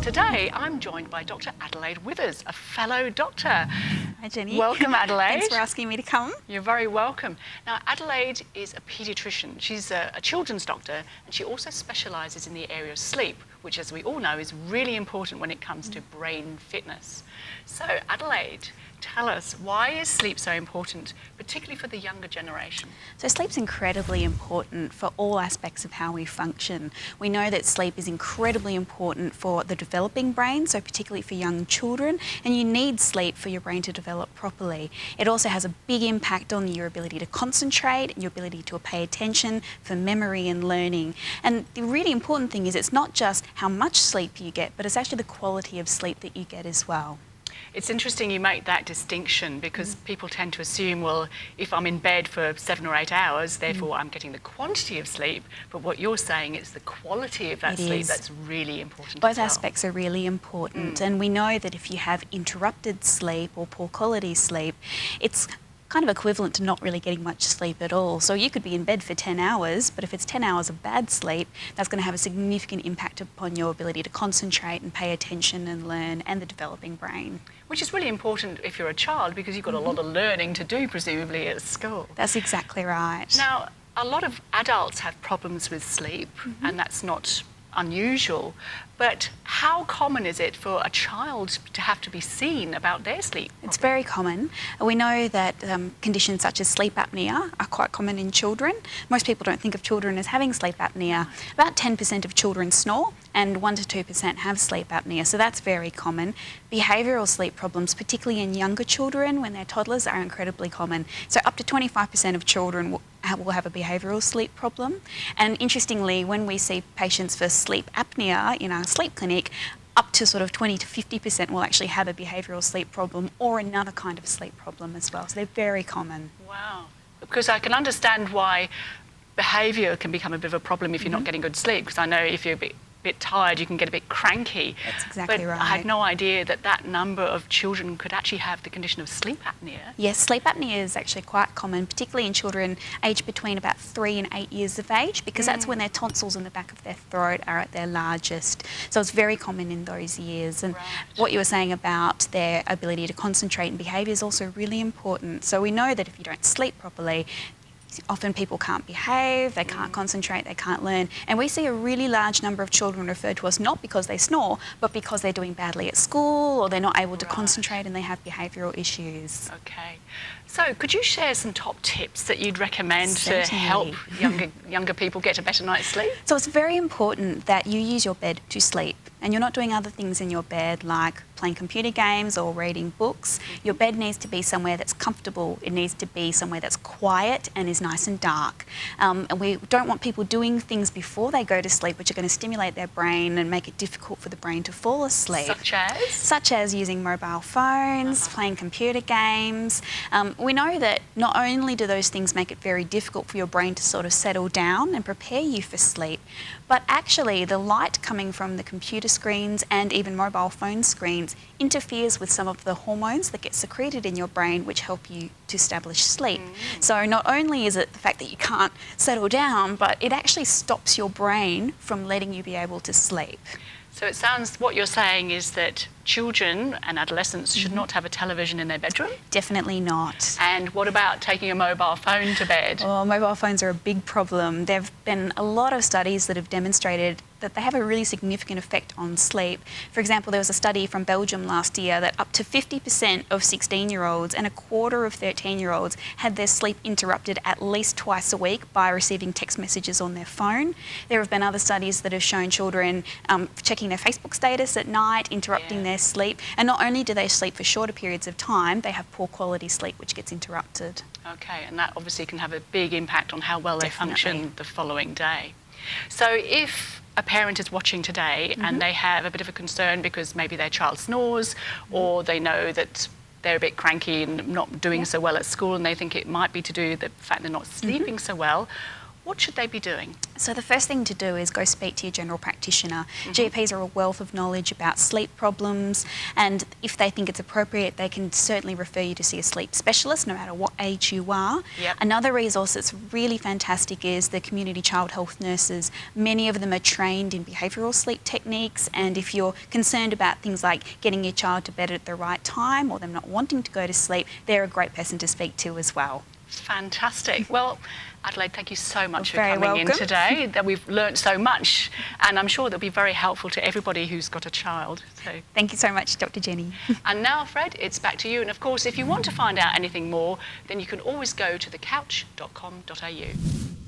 today I'm joined by Dr Adelaide Withers, a fellow doctor. Hi Jenny. Welcome Adelaide. Thanks for asking me to come. You're very welcome. Now Adelaide is a paediatrician. She's a children's doctor and she also specialises in the area of sleep, which as we all know is really important when it comes to brain fitness. So Adelaide, tell us, why is sleep so important, particularly for the younger generation? So sleep's incredibly important for all aspects of how we function. We know that sleep is incredibly important for the developing brain, so particularly for young children, and you need sleep for your brain to develop properly. It also has a big impact on your ability to concentrate, your ability to pay attention, for memory and learning. And the really important thing is it's not just how much sleep you get, but it's actually the quality of sleep that you get as well. It's interesting you make that distinction because people tend to assume, well, if I'm in bed for 7 or 8 hours, therefore I'm getting the quantity of sleep. But what you're saying is the quality of that sleep that's really important. Both aspects are really important. And we know that if you have interrupted sleep or poor quality sleep, it's kind of equivalent to not really getting much sleep at all. So you could be in bed for 10 hours, but if it's 10 hours of bad sleep, that's going to have a significant impact upon your ability to concentrate and pay attention and learn, and the developing brain. Which is really important if you're a child because you've got a lot of learning to do, presumably, at school. That's exactly right. Now, a lot of adults have problems with sleep, and that's not unusual, but how common is it for a child to have to be seen about their sleep? It's very common. We know that conditions such as sleep apnea are quite common in children. Most people don't think of children as having sleep apnea. About 10% of children snore and 1 to 2% have sleep apnea, so that's very common. Behavioural sleep problems, particularly in younger children when they're toddlers, are incredibly common. So up to 25% of children will have a behavioural sleep problem. And interestingly, when we see patients for sleep apnea in our sleep clinic, up to sort of 20 to 50% will actually have a behavioural sleep problem or another kind of sleep problem as well. So they're very common. Wow. Because I can understand why behaviour can become a bit of a problem if you're not getting good sleep, because I know if you're a bit tired, you can get a bit cranky. That's exactly right. I had no idea that that number of children could actually have the condition of sleep apnea. Yes, sleep apnea is actually quite common, particularly in children aged between about 3 and 8 years of age, because that's when their tonsils in the back of their throat are at their largest. So it's very common in those years. And what you were saying about their ability to concentrate and behaviour is also really important. So we know that if you don't sleep properly, often people can't behave, they can't concentrate, they can't learn. And we see a really large number of children referred to us not because they snore, but because they're doing badly at school or they're not able to concentrate and they have behavioural issues. Okay. So could you share some top tips that you'd recommend to help younger people get a better night's sleep? So it's very important that you use your bed to sleep and you're not doing other things in your bed like playing computer games or reading books. Your bed needs to be somewhere that's comfortable. It needs to be somewhere that's quiet and is nice and dark. And we don't want people doing things before they go to sleep which are going to stimulate their brain and make it difficult for the brain to fall asleep. Such as? Such as using mobile phones, playing computer games. We know that not only do those things make it very difficult for your brain to sort of settle down and prepare you for sleep, but actually the light coming from the computer screens and even mobile phone screens interferes with some of the hormones that get secreted in your brain which help you to establish sleep. So not only is it the fact that you can't settle down, but it actually stops your brain from letting you be able to sleep. So it sounds, what you're saying is that children and adolescents should not have a television in their bedroom? Definitely not. And what about taking a mobile phone to bed? Oh, mobile phones are a big problem. There have been a lot of studies that have demonstrated that they have a really significant effect on sleep. For example, there was a study from Belgium last year that up to 50% of 16-year-olds and a quarter of 13-year-olds had their sleep interrupted at least twice a week by receiving text messages on their phone. There have been other studies that have shown children checking their Facebook status at night, interrupting their sleep. And not only do they sleep for shorter periods of time, they have poor quality sleep which gets interrupted. Okay, and that obviously can have a big impact on how well they function the following day. So if a parent is watching today and they have a bit of a concern because maybe their child snores or they know that they're a bit cranky and not doing so well at school and they think it might be to do with the fact they're not sleeping so well, what should they be doing? So the first thing to do is go speak to your general practitioner. GPs are a wealth of knowledge about sleep problems, and if they think it's appropriate, they can certainly refer you to see a sleep specialist, no matter what age you are. Yep. Another resource that's really fantastic is the community child health nurses. Many of them are trained in behavioural sleep techniques, and if you're concerned about things like getting your child to bed at the right time or them not wanting to go to sleep, they're a great person to speak to as well. Fantastic. Well, Adelaide, thank you so much for Very coming in welcome. today. That we've learnt so much, and I'm sure they'll be very helpful to everybody who's got a child. So, Thank you so much, Dr. Jenny. and now, Fred, it's back to you. And of course, if you want to find out anything more, then you can always go to thecouch.com.au.